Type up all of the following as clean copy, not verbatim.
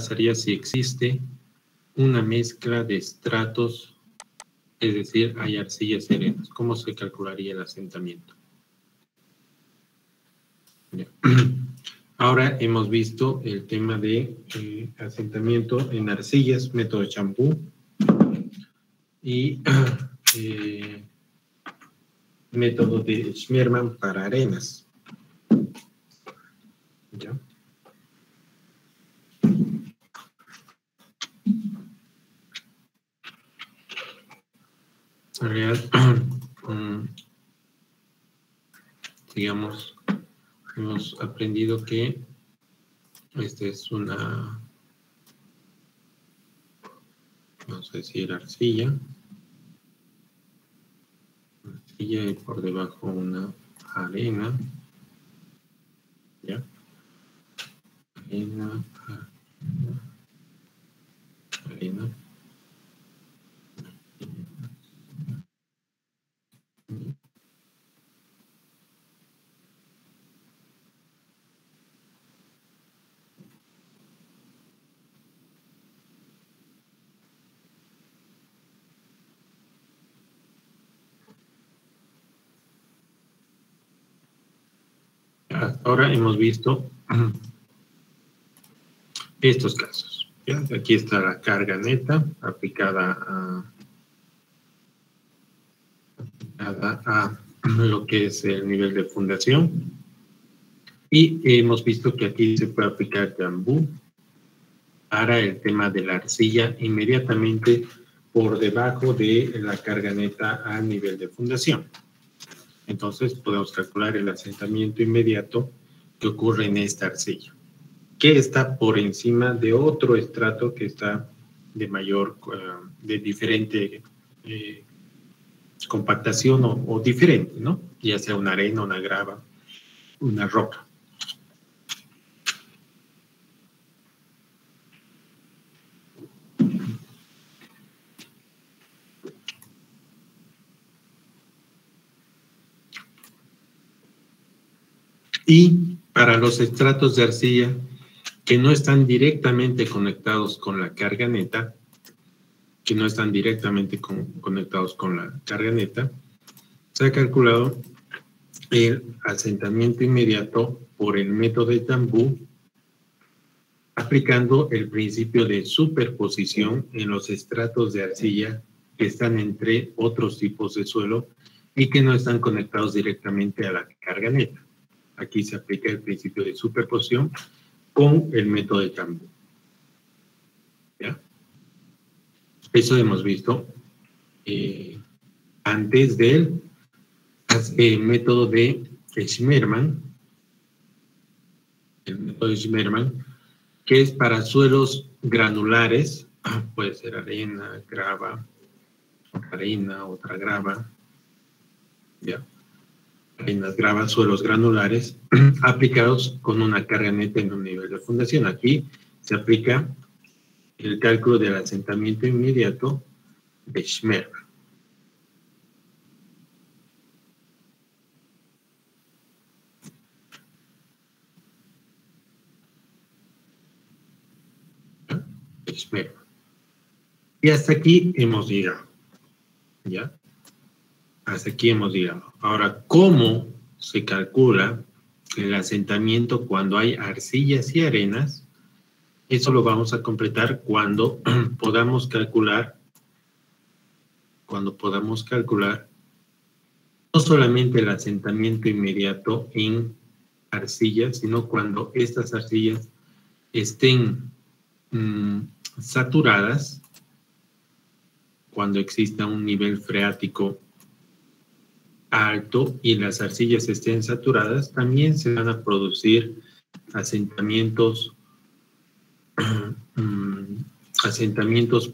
pasaría si existe una mezcla de estratos, es decir, hay arcillas y arenas? ¿Cómo se calcularía el asentamiento? Ya. Ahora hemos visto el tema de asentamiento en arcillas, método champú, y método de Schmiermann para arenas. ¿Ya? En realidad, digamos, hemos aprendido que esta es una, vamos a decir, arcilla y por debajo una arena, ¿ya? Arena. Hasta ahora hemos visto estos casos. ¿Ya? Aquí está la carga neta aplicada a lo que es el nivel de fundación. Y hemos visto que aquí se puede aplicar Jambú para el tema de la arcilla inmediatamente por debajo de la carga neta a nivel de fundación. Entonces podemos calcular el asentamiento inmediato que ocurre en esta arcilla, que está por encima de otro estrato que está de mayor, de diferente compactación o diferente, ¿no? Ya sea una arena, una grava, una roca. Y para los estratos de arcilla que no están directamente conectados con la carga neta, se ha calculado el asentamiento inmediato por el método de Jambú, aplicando el principio de superposición en los estratos de arcilla que están entre otros tipos de suelo y que no están conectados directamente a la carga neta. Aquí se aplica el principio de superposición con el método de Jambú. ¿Ya? Eso hemos visto antes del método de Schmiermann, que es para suelos granulares, puede ser arena, grava, otra grava, ¿ya? Arenas, gravas, suelos granulares, aplicados con una carga neta en un nivel de fundación. Aquí se aplica el cálculo del asentamiento inmediato de Schmiermann. Y hasta aquí hemos llegado. ¿Ya? Hasta aquí hemos llegado. Ahora, ¿cómo se calcula el asentamiento cuando hay arcillas y arenas? Eso lo vamos a completar cuando podamos calcular no solamente el asentamiento inmediato en arcillas, sino cuando estas arcillas estén saturadas, cuando exista un nivel freático alto y las arcillas estén saturadas, también se van a producir asentamientos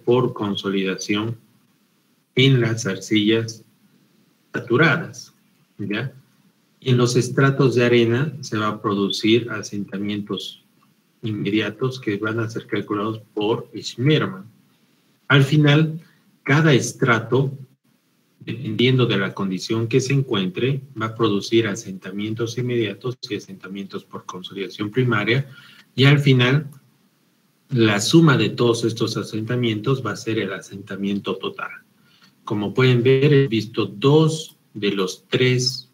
por consolidación en las arcillas saturadas, ¿ya? Y en los estratos de arena se va a producir asentamientos inmediatos que van a ser calculados por Schmiermann. Al final, cada estrato, dependiendo de la condición que se encuentre, va a producir asentamientos inmediatos y asentamientos por consolidación primaria, y al final la suma de todos estos asentamientos va a ser el asentamiento total. Como pueden ver, he visto 2 de los 3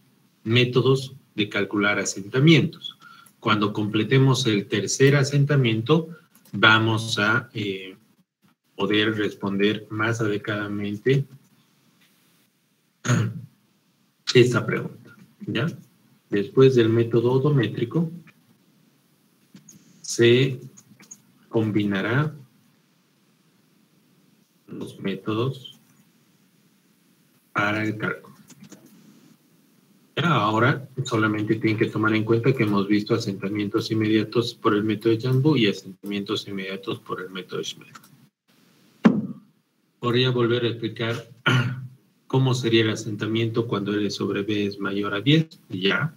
métodos de calcular asentamientos. Cuando completemos el tercer asentamiento, vamos a poder responder más adecuadamente esta pregunta, ¿ya? Después del método odométrico, se combinará los métodos para el cálculo. Ya, ahora solamente tienen que tomar en cuenta que hemos visto asentamientos inmediatos por el método de Jambu y asentamientos inmediatos por el método de Schmidt. Podría volver a explicar cómo sería el asentamiento cuando L sobre B es mayor a 10. Ya.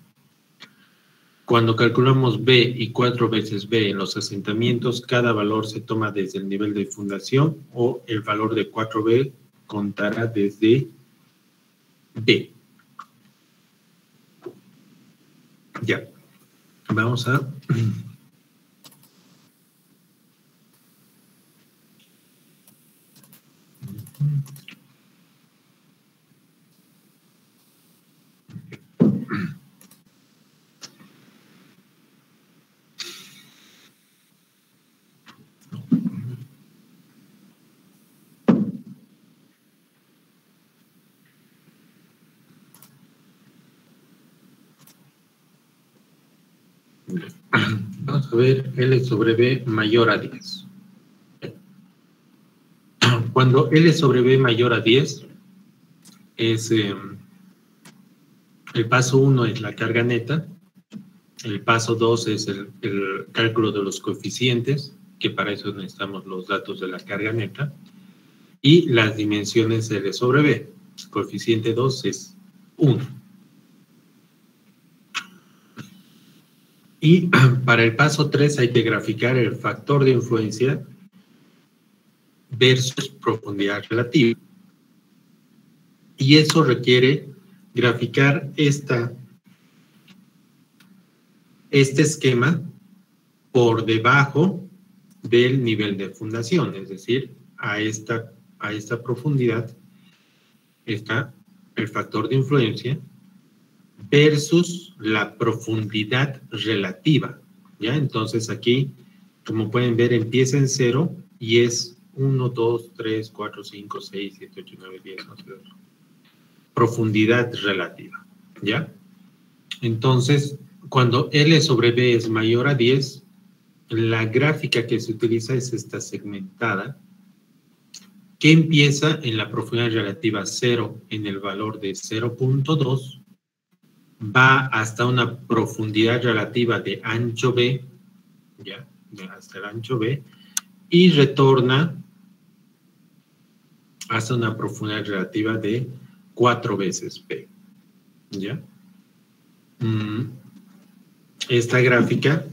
Cuando calculamos B y 4 veces B en los asentamientos, cada valor se toma desde el nivel de fundación o el valor de 4B contará desde B. Ya. Vamos a... Vamos a ver L sobre B mayor a 10. Cuando L sobre B mayor a 10, es, el paso 1 es la carga neta, el paso 2 es el cálculo de los coeficientes, que para eso necesitamos los datos de la carga neta, y las dimensiones L sobre B. El coeficiente 2 es 1. Y para el paso 3 hay que graficar el factor de influencia versus profundidad relativa. Y eso requiere graficar este esquema por debajo del nivel de fundación, es decir, a esta profundidad está el factor de influencia versus la profundidad relativa, ¿ya? Entonces aquí, como pueden ver, empieza en 0 y es 1, 2, 3, 4, 5, 6, 7, 8, 9, 10, 11, 12. Profundidad relativa, ¿ya? Entonces, cuando L sobre B es mayor a 10, la gráfica que se utiliza es esta segmentada, que empieza en la profundidad relativa 0 en el valor de 0.2, va hasta una profundidad relativa de ancho B, ¿ya? Hasta el ancho B, y retorna hasta una profundidad relativa de 4 veces B, ¿ya? Esta gráfica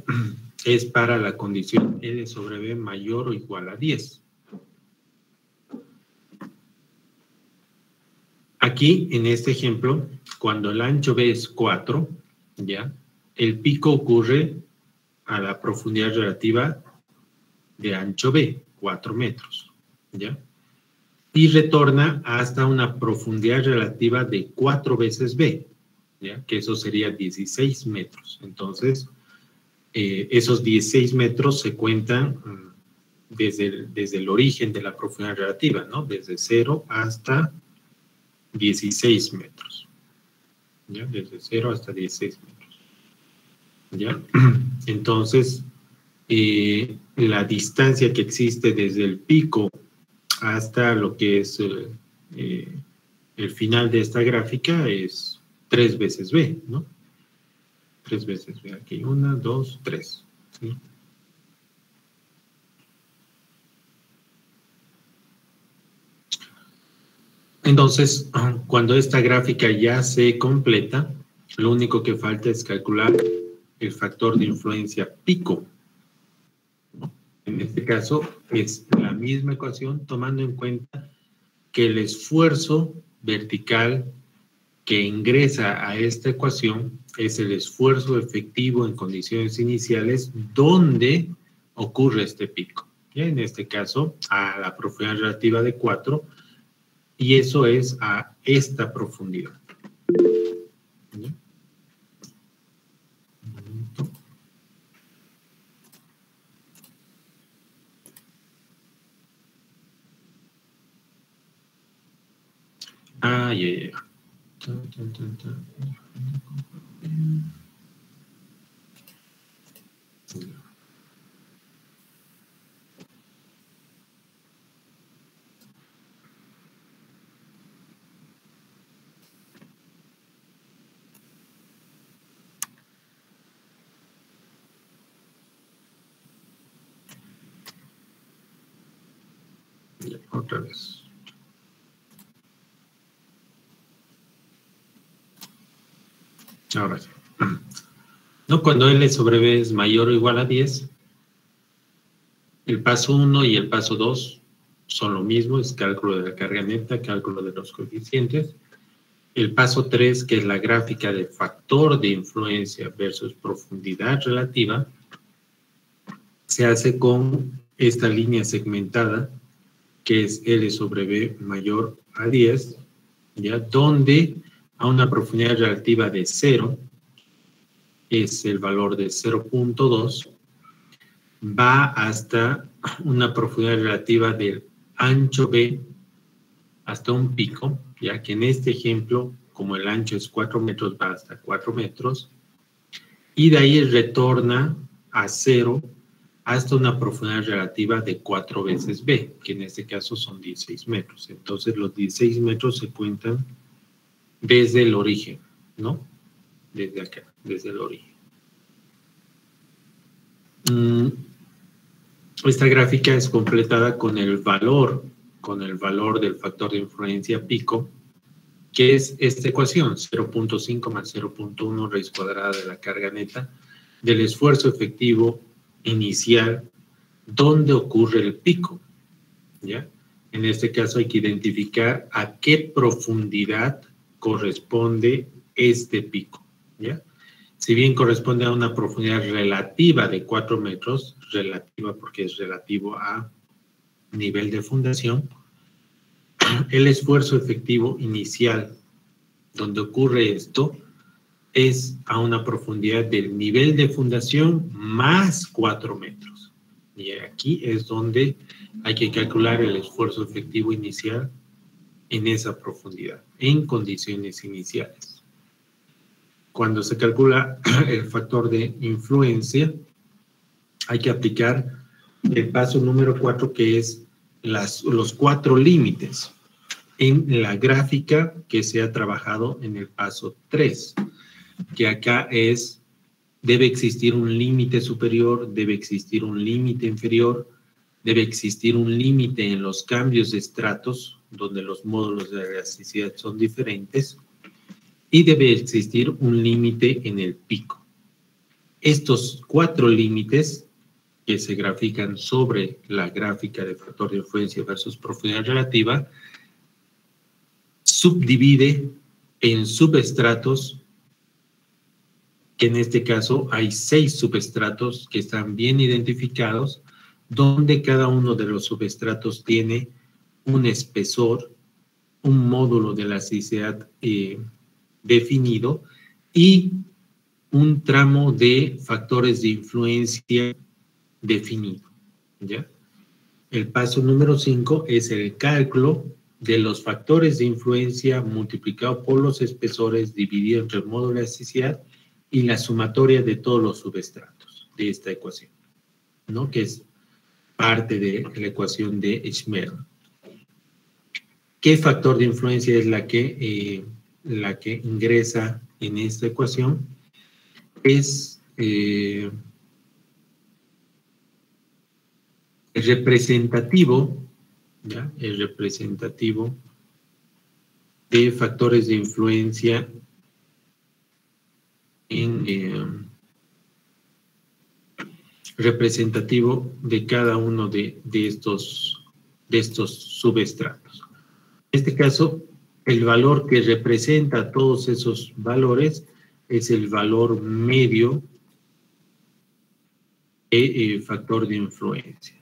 es para la condición L sobre B mayor o igual a 10. Aquí, en este ejemplo, cuando el ancho B es 4, ¿ya? El pico ocurre a la profundidad relativa de ancho B, 4 metros, ¿ya? Y retorna hasta una profundidad relativa de 4 veces B, ¿ya? Que eso sería 16 metros. Entonces, esos 16 metros se cuentan desde el origen de la profundidad relativa, ¿no? Desde 0 hasta 16 metros. ¿Ya? Desde 0 hasta 16 metros. ¿Ya? Entonces, la distancia que existe desde el pico hasta lo que es el final de esta gráfica es 3 veces B, ¿no? 3 veces B. Aquí 1, 2, 3. ¿Sí? Entonces, cuando esta gráfica ya se completa, lo único que falta es calcular el factor de influencia pico. En este caso, es la misma ecuación, tomando en cuenta que el esfuerzo vertical que ingresa a esta ecuación es el esfuerzo efectivo en condiciones iniciales donde ocurre este pico. ¿ya? En este caso, a la profundidad relativa de 4, y eso es a esta profundidad. ¿Ya? Un momento. Ah, ya. Tan, tan, tan, tan. Ya, otra vez. Ahora sí. No, cuando L sobre B es mayor o igual a 10, el paso 1 y el paso 2 son lo mismo, es cálculo de la carga neta, cálculo de los coeficientes. El paso 3, que es la gráfica de factor de influencia versus profundidad relativa, se hace con esta línea segmentada, que es L sobre B mayor a 10, ¿ya? Donde a una profundidad relativa de 0, es el valor de 0.2, va hasta una profundidad relativa del ancho B hasta un pico, ya que en este ejemplo, como el ancho es 4 metros, va hasta 4 metros, y de ahí retorna a 0 hasta una profundidad relativa de 4 veces B, que en este caso son 16 metros. Entonces los 16 metros se cuentan desde el origen, ¿no? Desde acá, desde el origen. Esta gráfica es completada con el valor del factor de influencia pico, que es esta ecuación, 0.5 más 0.1 raíz cuadrada de la carga neta del esfuerzo efectivo inicial donde ocurre el pico, ¿ya? En este caso hay que identificar a qué profundidad corresponde este pico, ¿ya? Si bien corresponde a una profundidad relativa de 4 metros, relativa porque es relativo a nivel de fundación, el esfuerzo efectivo inicial donde ocurre esto es a una profundidad del nivel de fundación más 4 metros. Y aquí es donde hay que calcular el esfuerzo efectivo inicial en esa profundidad, en condiciones iniciales. Cuando se calcula el factor de influencia, hay que aplicar el paso número 4, que es los 4 límites en la gráfica que se ha trabajado en el paso 3, que acá es, debe existir un límite superior, debe existir un límite inferior, debe existir un límite en los cambios de estratos, donde los módulos de elasticidad son diferentes, y debe existir un límite en el pico. Estos 4 límites que se grafican sobre la gráfica de factor de influencia versus profundidad relativa, subdivide en subestratos, que en este caso hay 6 subestratos que están bien identificados, donde cada uno de los subestratos tiene un espesor, un módulo de elasticidad definido y un tramo de factores de influencia definido, ¿ya? El paso número 5 es el cálculo de los factores de influencia multiplicado por los espesores dividido entre el módulo de elasticidad y la sumatoria de todos los subestratos de esta ecuación, ¿no? Que es parte de la ecuación de Schmerl. ¿Qué factor de influencia es la que ingresa en esta ecuación? Es el representativo, ¿ya? El representativo de factores de influencia representativo de cada uno de estos subestratos. En este caso, el valor que representa todos esos valores es el valor medio de factor de influencia.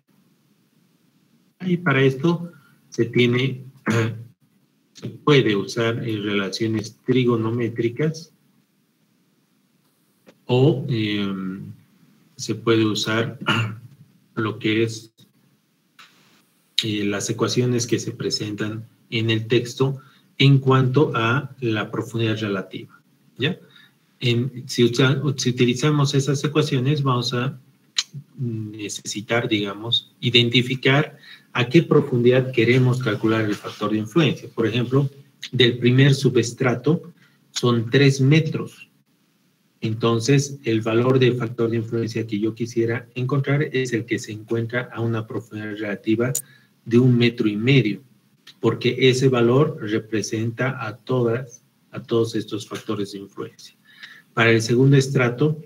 Y para esto se puede usar relaciones trigonométricas o se puede usar lo que es las ecuaciones que se presentan en el texto en cuanto a la profundidad relativa, ¿ya? Si utilizamos esas ecuaciones, vamos a necesitar, digamos, identificar a qué profundidad queremos calcular el factor de influencia. Por ejemplo, del primer subestrato son 3 metros. Entonces, el valor del factor de influencia que yo quisiera encontrar es el que se encuentra a una profundidad relativa de 1,5 metros, porque ese valor representa a todos estos factores de influencia. Para el segundo estrato,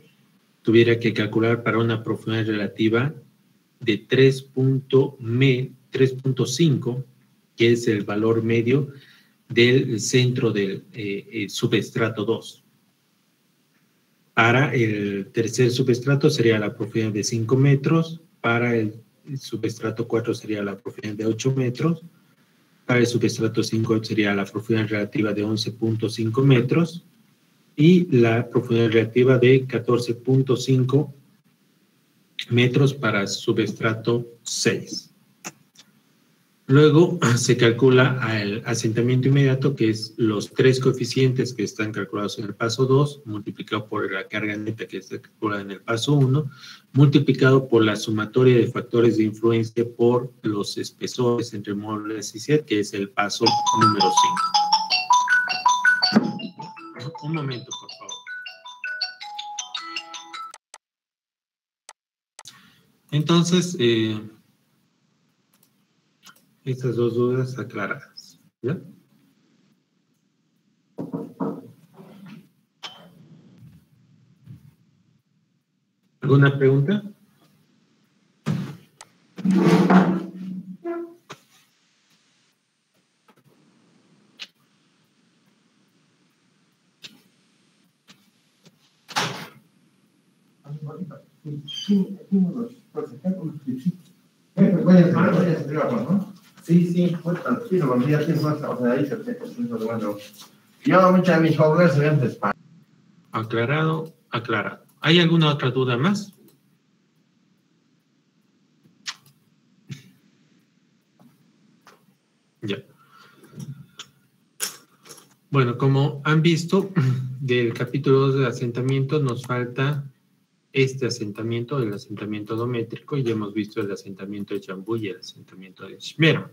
tuviera que calcular para una profundidad relativa de 3.5, que es el valor medio del centro del subestrato 2. Para el tercer subestrato sería la profundidad de 5 metros, para el subestrato 4 sería la profundidad de 8 metros, para el subestrato 5 sería la profundidad relativa de 11.5 metros, y la profundidad relativa de 14.5 metros para el subestrato 6. Luego se calcula el asentamiento inmediato, que es los 3 coeficientes que están calculados en el paso 2, multiplicado por la carga neta que está calculada en el paso 1, multiplicado por la sumatoria de factores de influencia por los espesores entre módulos y set, que es el paso número 5. Un momento, por favor. Entonces, estas dos dudas aclaradas, ¿ya? ¿Alguna pregunta? Sí, fue tranquilo, cuando ya tienes más, o sea, ahí se te bueno. Yo, muchas de mis jóvenes se ven de España. Aclarado, aclarado. ¿Hay alguna otra duda más? Ya. Bueno, como han visto, del capítulo 2 de asentamiento nos falta este asentamiento, el asentamiento odométrico, y ya hemos visto el asentamiento de Jambú y el asentamiento de Shimero.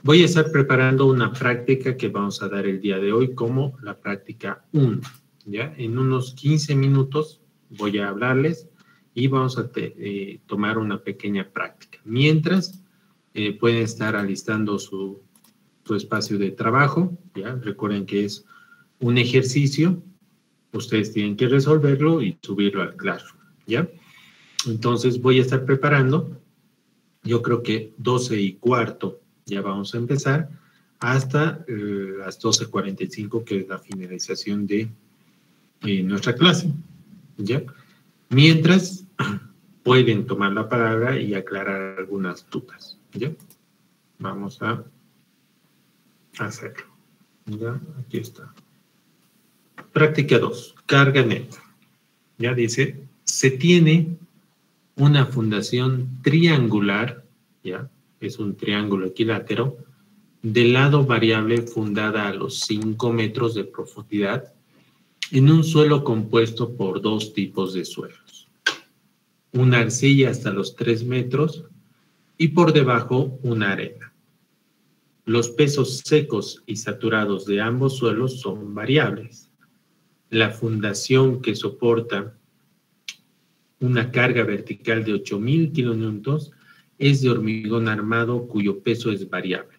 Voy a estar preparando una práctica que vamos a dar el día de hoy como la práctica 1. ¿Ya? En unos 15 minutos voy a hablarles y vamos a tomar una pequeña práctica. Mientras, pueden estar alistando su espacio de trabajo. ¿Ya? Recuerden que es un ejercicio. Ustedes tienen que resolverlo y subirlo al Classroom, ¿ya? Entonces voy a estar preparando, yo creo que 12:15 ya vamos a empezar, hasta las 12:45, que es la finalización de nuestra clase, ¿ya? Mientras, pueden tomar la palabra y aclarar algunas dudas, ¿ya? Vamos a hacerlo, ¿ya? Aquí está. Práctica 2, carga neta. Ya dice, se tiene una fundación triangular, ya, es un triángulo equilátero, de lado variable fundada a los 5 metros de profundidad en un suelo compuesto por 2 tipos de suelos. Una arcilla hasta los 3 metros y por debajo una arena. Los pesos secos y saturados de ambos suelos son variables. La fundación que soporta una carga vertical de 8.000 kilonewtons es de hormigón armado cuyo peso es variable.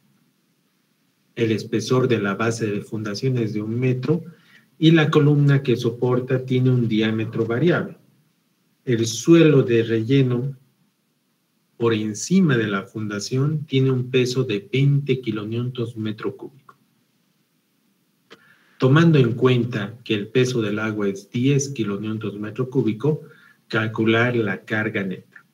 El espesor de la base de fundación es de 1 metro y la columna que soporta tiene un diámetro variable. El suelo de relleno por encima de la fundación tiene un peso de 20 kilonewtons metro cúbico. Tomando en cuenta que el peso del agua es 10 kilonewtons metro cúbico, calcular la carga neta.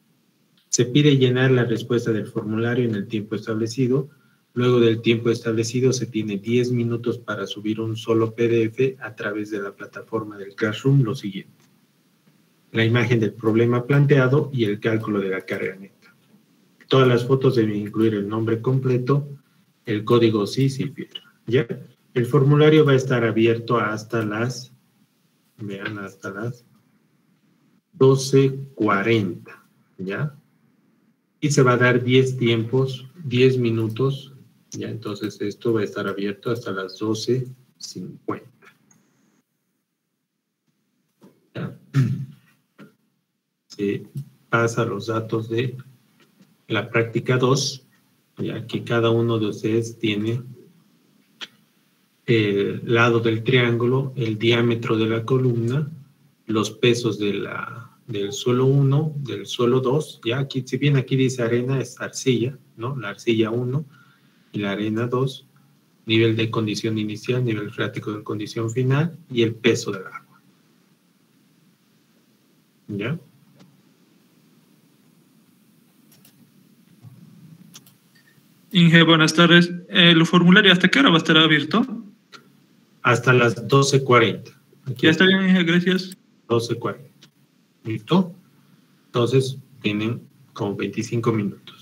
Se pide llenar la respuesta del formulario en el tiempo establecido. Luego del tiempo establecido se tiene 10 minutos para subir un solo PDF a través de la plataforma del Classroom. Lo siguiente: la imagen del problema planteado y el cálculo de la carga neta. Todas las fotos deben incluir el nombre completo, el código CIS y firma. ¿Ya? El formulario va a estar abierto hasta las, vean, hasta las 12:40, ¿ya? Y se va a dar 10 tiempos, 10 minutos, ¿ya? Entonces esto va a estar abierto hasta las 12:50. ¿Ya? Se pasa los datos de la práctica 2, ya que cada uno de ustedes tiene el lado del triángulo, el diámetro de la columna, los pesos del suelo 1, del suelo 2, ya aquí, si bien aquí dice arena, es arcilla, ¿no? La arcilla 1 y la arena 2, nivel de condición inicial, nivel freático de condición final y el peso del agua. ¿Ya? Inge, buenas tardes. ¿El formulario hasta qué hora va a estar abierto? Hasta las 12:40. Ya está bien, Inge, gracias. 12:40. ¿Listo? Entonces, tienen como 25 minutos.